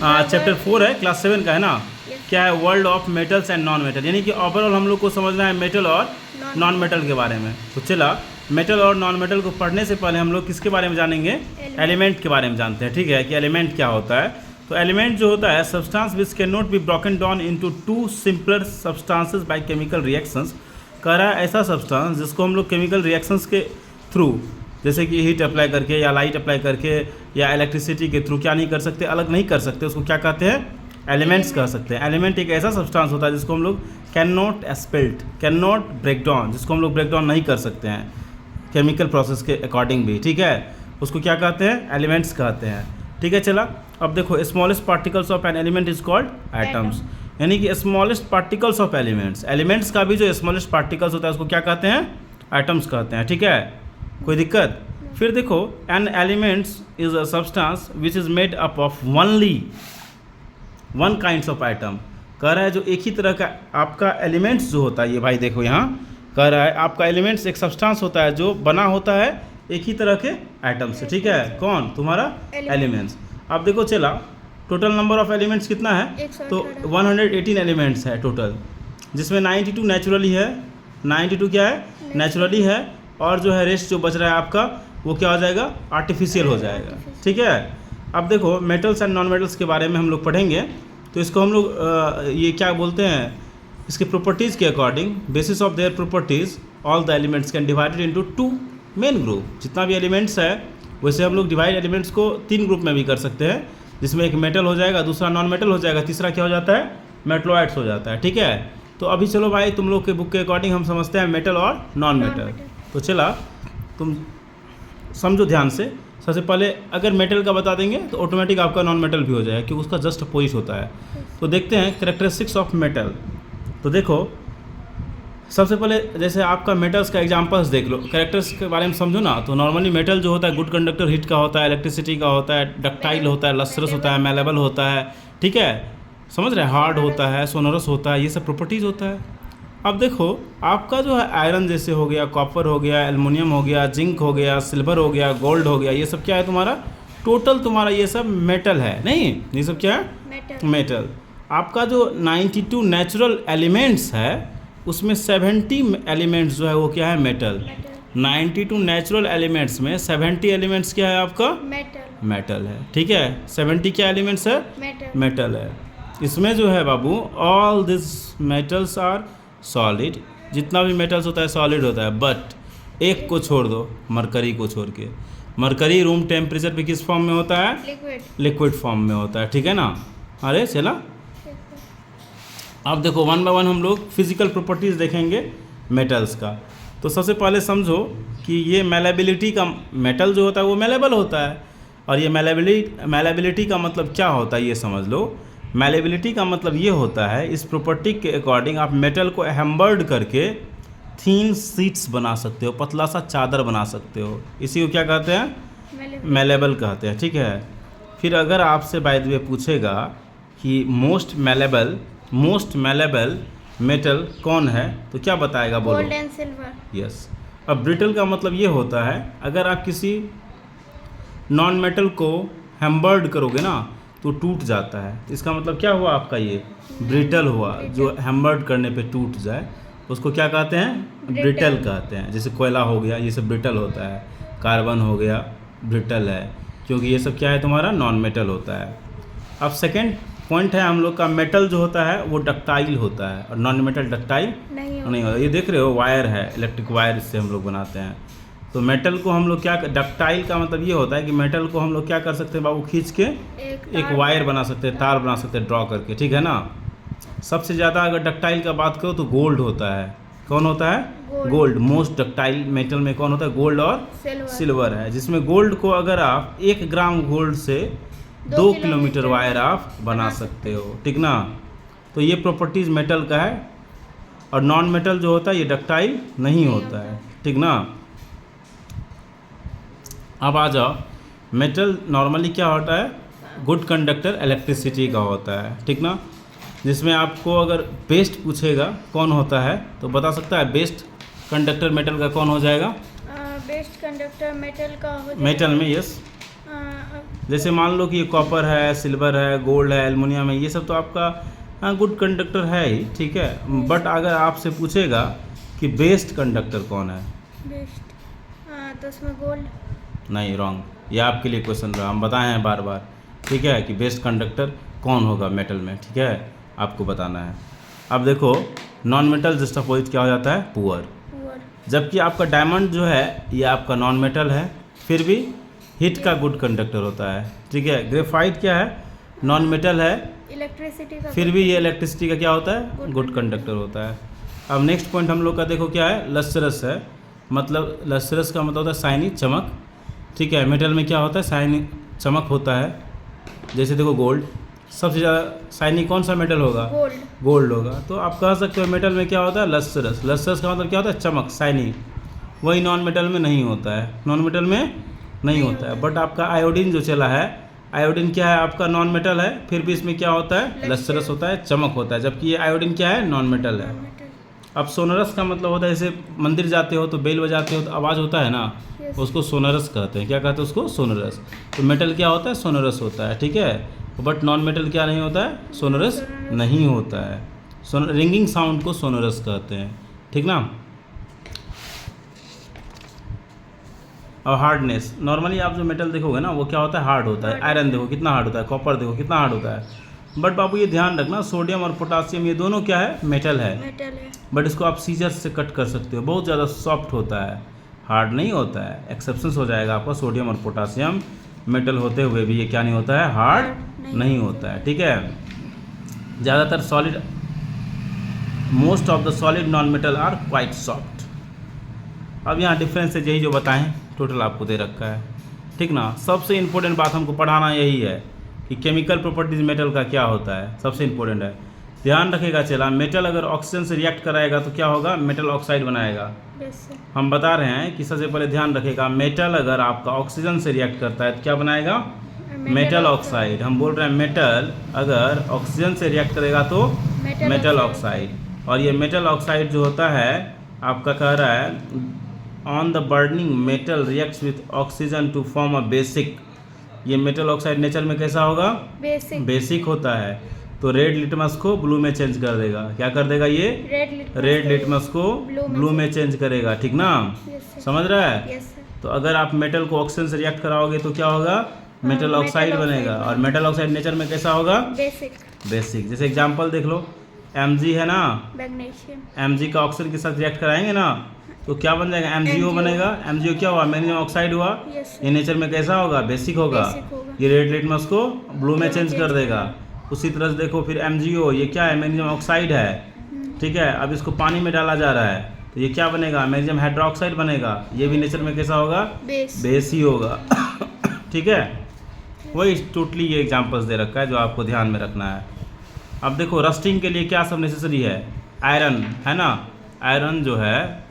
Chapter 4 है, class 7 का है ना। क्या है? World of metals and non metal, यानी कि ओवरऑल हम लोग को समझना है मेटल और नॉन मेटल के बारे में। तो चला, मेटल और नॉन मेटल को पढ़ने से पहले हम लोग किसके बारे में जानेंगे? एलिमेंट के बारे में जानते हैं, ठीक है, कि एलिमेंट क्या होता है। तो एलिमेंट जो होता है substance which can not be broken down into two simpler substances by chemical reactions. कह रहा है ऐसा सब्सटेंस जिसको हम लोग केमिकल रिएक्शंस के थ्रू, जैसे कि हीट अप्लाई करके या लाइट अप्लाई करके या इलेक्ट्रिसिटी के थ्रू क्या नहीं कर सकते, अलग नहीं कर सकते, उसको क्या कहते हैं? एलिमेंट्स कह सकते हैं। एलिमेंट एक ऐसा सब्सटेंस होता है जिसको हम लोग can not split, can not break down, जिसको हम लोग ब्रेक डाउन नहीं कर सकते हैं केमिकल प्रोसेस के अकॉर्डिंग भी, ठीक है, उसको क्या कहते हैं? एलिमेंट्स कहते हैं, ठीक है। चला, अब देखो, smallest particles of an element is called atoms, यानी कि smallest particles of elements. Elements का भी जो स्मॉलेस्ट पार्टिकल्स होता है उसको क्या कहते हैं? एटम्स कहते हैं, ठीक है, कोई दिक्कत? फिर देखो, an elements is a substance which is made up of only one kinds of item. कह रहा है जो एक ही तरह का आपका एलिमेंट्स जो होता है, ये भाई देखो यहाँ कह रहा है आपका एलिमेंट्स एक सब्सटेंस होता है जो बना होता है एक ही तरह के आइटम से, ठीक है। कौन? तुम्हारा एलिमेंट्स। अब देखो चला, टोटल नंबर ऑफ एलिमेंट्स कितना है? तो 118 एलिमेंट्स है टोटल, जिसमें 92 नेचुरली है। 92 क्या है? नेचुरली है। और जो है रेस्ट जो बच रहा है आपका वो क्या हो जाएगा? आर्टिफिशियल हो जाएगा, ठीक है। अब देखो, मेटल्स एंड नॉन मेटल्स के बारे में हम लोग पढ़ेंगे, तो इसको हम लोग ये क्या बोलते हैं, इसके प्रॉपर्टीज़ के according, basis of their properties all the elements can divided into two main group. जितना भी एलिमेंट्स है वैसे हम लोग डिवाइड एलिमेंट्स को 3 ग्रुप में भी कर सकते हैं, जिसमें एक मेटल हो जाएगा, दूसरा नॉन मेटल हो जाएगा, तीसरा क्या हो जाता है? मेटलॉइड्स हो जाता है, ठीक है। तो अभी चलो भाई, तुम लोग के बुक के अकॉर्डिंग हम समझते हैं मेटल और नॉन मेटल। तो चला, तुम समझो ध्यान से। सबसे पहले अगर मेटल का बता देंगे तो ऑटोमेटिक आपका नॉन मेटल भी हो जाएगा, क्योंकि उसका जस्ट अपोजिट होता है। तो देखते हैं कैरेक्टरिस्टिक्स ऑफ मेटल। तो देखो, सबसे पहले जैसे आपका मेटल्स का एग्जांपल्स देख लो, कैरेक्टर्स के बारे में समझो ना। तो नॉर्मली मेटल जो होता है गुड कंडक्टर, हीट का होता है, इलेक्ट्रिसिटी का होता है, डक्टाइल होता है, लस्ट्रस होता है, मेलेबल होता है, ठीक है, समझ रहे हैं, हार्ड होता है, सोनरस होता है, ये सब प्रॉपर्टीज़ होता है। अब देखो, आपका जो है आयरन जैसे हो गया, कॉपर हो गया, एल्युमिनियम हो गया, जिंक हो गया, सिल्वर हो गया, गोल्ड हो गया, ये सब क्या है तुम्हारा? टोटल तुम्हारा ये सब मेटल है, नहीं? ये सब क्या है? मेटल। आपका जो 92 नेचुरल एलिमेंट्स है उसमें 70 एलिमेंट्स जो है वो क्या है? मेटल। 92 नेचुरल एलिमेंट्स में 70 एलिमेंट्स क्या है आपका? मेटल है, ठीक है। 70 क्या एलिमेंट्स है? मेटल है। इसमें जो है बाबू, all this metals are solid, जितना भी मेटल्स होता है सॉलिड होता है, बट एक को छोड़ दो, मरकरी को छोड़ के। मरकरी रूम टेम्परेचर पे किस फॉर्म में होता है? लिक्विड फॉर्म में होता है, ठीक है ना। अरे चला, अब देखो 1 बाय 1 हम लोग फिजिकल प्रॉपर्टीज़ देखेंगे मेटल्स का। तो सबसे पहले समझो कि ये मेलेबिलिटी का, मेटल जो होता है वो मेलेबल होता है, और ये मेलेबिलिटी का मतलब क्या होता है ये समझ लो। मेलेबिलिटी का मतलब ये होता है, इस प्रॉपर्टी के अकॉर्डिंग आप मेटल को हैम्बर्ड करके थीन शीट्स बना सकते हो, पतला सा चादर बना सकते हो, इसी को क्या कहते हैं? मेलेबल कहते हैं, ठीक है। फिर अगर आपसे बाय द वे पूछेगा कि मोस्ट मेलेबल मेटल कौन है, तो क्या बताएगा? बोलो। Gold and silver. यस। अब ब्रिटल का मतलब ये होता है, अगर आप किसी नॉन मेटल को हैम्बर्ड करोगे ना तो टूट जाता है, इसका मतलब क्या हुआ आपका? ये ब्रिटल हुआ। जो हैम्बर्ड करने पे टूट जाए उसको क्या कहते हैं? ब्रिटल कहते हैं। जैसे कोयला हो गया, ये सब ब्रिटल होता है, कार्बन हो गया, ब्रिटल है, क्योंकि ये सब क्या है तुम्हारा? नॉन मेटल होता है। अब सेकेंड पॉइंट है हम लोग का, मेटल जो होता है वो डक्टाइल होता है, और नॉन मेटल डक्टाइल नहीं होता। ये देख रहे हो वायर है, इलेक्ट्रिक वायर, इससे हम लोग बनाते हैं। तो मेटल को हम लोग क्या, डक्टाइल का मतलब ये होता है कि मेटल को हम लोग क्या कर सकते हैं बाबू? खींच के एक वायर बना सकते हैं, तार बना सकते हैं ड्रॉ करके, ठीक है ना। सबसे ज़्यादा अगर डक्टाइल का बात करो तो गोल्ड होता है। कौन होता है? गोल्ड। मोस्ट डक्टाइल मेटल में कौन होता है? गोल्ड और सिल्वर है, जिसमें गोल्ड को अगर आप 1 ग्राम गोल्ड से 2 किलोमीटर वायर आप बना सकते हो, ठीक ना। तो ये प्रॉपर्टीज़ मेटल का है। और नॉन मेटल जो होता है ये डक्टाइल नहीं होता है, ठीक ना। अब आ जाओ, मेटल नॉर्मली क्या होता है? गुड कंडक्टर इलेक्ट्रिसिटी का होता है, ठीक ना। जिसमें आपको अगर बेस्ट पूछेगा कौन होता है तो बता सकता है? बेस्ट कंडक्टर मेटल का कौन हो जाएगा? बेस्ट कंडक्टर मेटल का हो जाएगा। मेटल में यस, जैसे मान लो कि ये कॉपर है, सिल्वर है, गोल्ड है, एल्युमिनियम है, ये सब तो आपका गुड कंडक्टर है ही, ठीक है। बट अगर आपसे पूछेगा कि बेस्ट कंडक्टर कौन है, बेस्ट, हाँ तो उसमें गोल्ड। नहीं, रॉन्ग। ये आपके लिए क्वेश्चन रहा, हम बताए हैं बार बार, ठीक है, कि बेस्ट कंडक्टर कौन होगा मेटल में, ठीक है, आपको बताना है। अब देखो नॉन मेटल जस्ट अपोजिट क्या हो जाता है, पुअर। जबकि आपका डायमंड जो है ये आपका नॉन मेटल है, फिर भी हीट का गुड कंडक्टर होता है, ठीक है। ग्रेफाइट क्या है, नॉन मेटल है, इलेक्ट्रिसिटी का, फिर भी ये इलेक्ट्रिसिटी का क्या होता है, गुड कंडक्टर होता है। अब नेक्स्ट पॉइंट हम लोग का देखो क्या है, लस्टरस है, मतलब लस्टरस का मतलब होता है शाइनी, चमक, ठीक है। मेटल में क्या होता है, शाइनी, चमक होता है। जैसे देखो गोल्ड, सबसे ज़्यादा शाइनी कौन सा मेटल होगा, गोल्ड होगा। तो आप कह सकते हो मेटल में क्या होता है, लस्टरस। लस्टरस का मतलब क्या होता है, चमक, शाइनी। वही नॉन मेटल में नहीं होता है, नॉन मेटल में नहीं होता है। बट आपका आयोडीन जो चला है, आयोडीन क्या है, आपका नॉन मेटल है, फिर भी इसमें क्या होता है, लस्टरस होता है, चमक होता है। जबकि ये आयोडीन क्या है, नॉन मेटल है। अब सोनरस का मतलब होता है, जैसे मंदिर जाते हो तो बेल बजाते हो तो आवाज़ होता है ना, उसको सोनरस कहते हैं। क्या कहते हैं उसको, सोनरस। तो मेटल क्या होता है, सोनरस होता है, ठीक है। बट नॉन मेटल क्या नहीं होता है, सोनरस नहीं होता है। रिंगिंग साउंड को सोनरस कहते हैं, ठीक ना। और हार्डनेस, नॉर्मली आप जो मेटल देखोगे ना वो क्या होता है, हार्ड होता है। आयरन देखो कितना हार्ड होता है, कॉपर देखो कितना हार्ड होता है। बट बाबू ये ध्यान रखना, सोडियम और पोटासियम ये दोनों क्या है, मेटल है। बट इसको आप सीजर से कट कर सकते हो, बहुत ज़्यादा सॉफ्ट होता है, हार्ड नहीं होता है। एक्सेप्शंस हो जाएगा आपका, सोडियम और पोटासियम मेटल होते हुए भी ये क्या नहीं होता है, हार्ड नहीं होता है, ठीक है। ज़्यादातर solid, most of the solid non metal are quite soft. अब यहाँ डिफरेंस है यही जो बताएं, टोटल आपको दे रखा है, ठीक ना। सबसे इम्पोर्टेंट बात हमको पढ़ाना यही है कि केमिकल प्रॉपर्टीज मेटल का क्या होता है, सबसे इम्पोर्टेंट है। ध्यान रखेगा चला, मेटल अगर ऑक्सीजन से रिएक्ट कराएगा तो क्या होगा, मेटल ऑक्साइड बनाएगा। हम बता रहे हैं कि सबसे पहले ध्यान रखेगा, मेटल अगर आपका ऑक्सीजन से रिएक्ट करता है तो क्या बनाएगा, मेटल ऑक्साइड। हम बोल रहे हैं मेटल अगर ऑक्सीजन से रिएक्ट करेगा तो मेटल ऑक्साइड। और ये मेटल ऑक्साइड जो होता है आपका कह रहा है, on the burning metal reacts with oxygen to form a basic. ये मेटल ऑक्साइड नेचर में कैसा होगा, बेसिक होता है। तो रेड लिटमस को ब्लू में चेंज कर देगा। क्या कर देगा, ये रेड लिटमस को ब्लू में चेंज करेगा, ठीक ना। समझ रहा है। तो अगर आप मेटल को ऑक्सीजन से रिएक्ट कराओगे तो क्या होगा, मेटल ऑक्साइड बनेगा। और मेटल ऑक्साइड नेचर में कैसा होगा, बेसिक। जैसे एग्जांपल देख लो, Mg है ना, Mg का ऑक्सीजन के साथ रिएक्ट कराएंगे ना तो क्या बन जाएगा, MgO बनेगा। MgO क्या हुआ, मैग्नीशियम ऑक्साइड हुआ। ये नेचर में कैसा होगा, बेसिक होगा। ये रेड लिटमस को ब्लू में चेंज कर देगा। उसी तरह से देखो फिर MgO, ये क्या है, मैग्नीशियम ऑक्साइड है, ठीक है। अब इसको पानी में डाला जा रहा है तो ये क्या बनेगा, मैग्नीशियम हाइड्रोक्साइड बनेगा। ये भी नेचर में कैसा होगा, बेस ही होगा, ठीक है। वही टोटली ये एग्जांपल्स दे रखा है जो आपको ध्यान में रखना है। अब देखो रस्टिंग के लिए क्या सब नेसेसरी है, आयरन है ना। आयरन जो है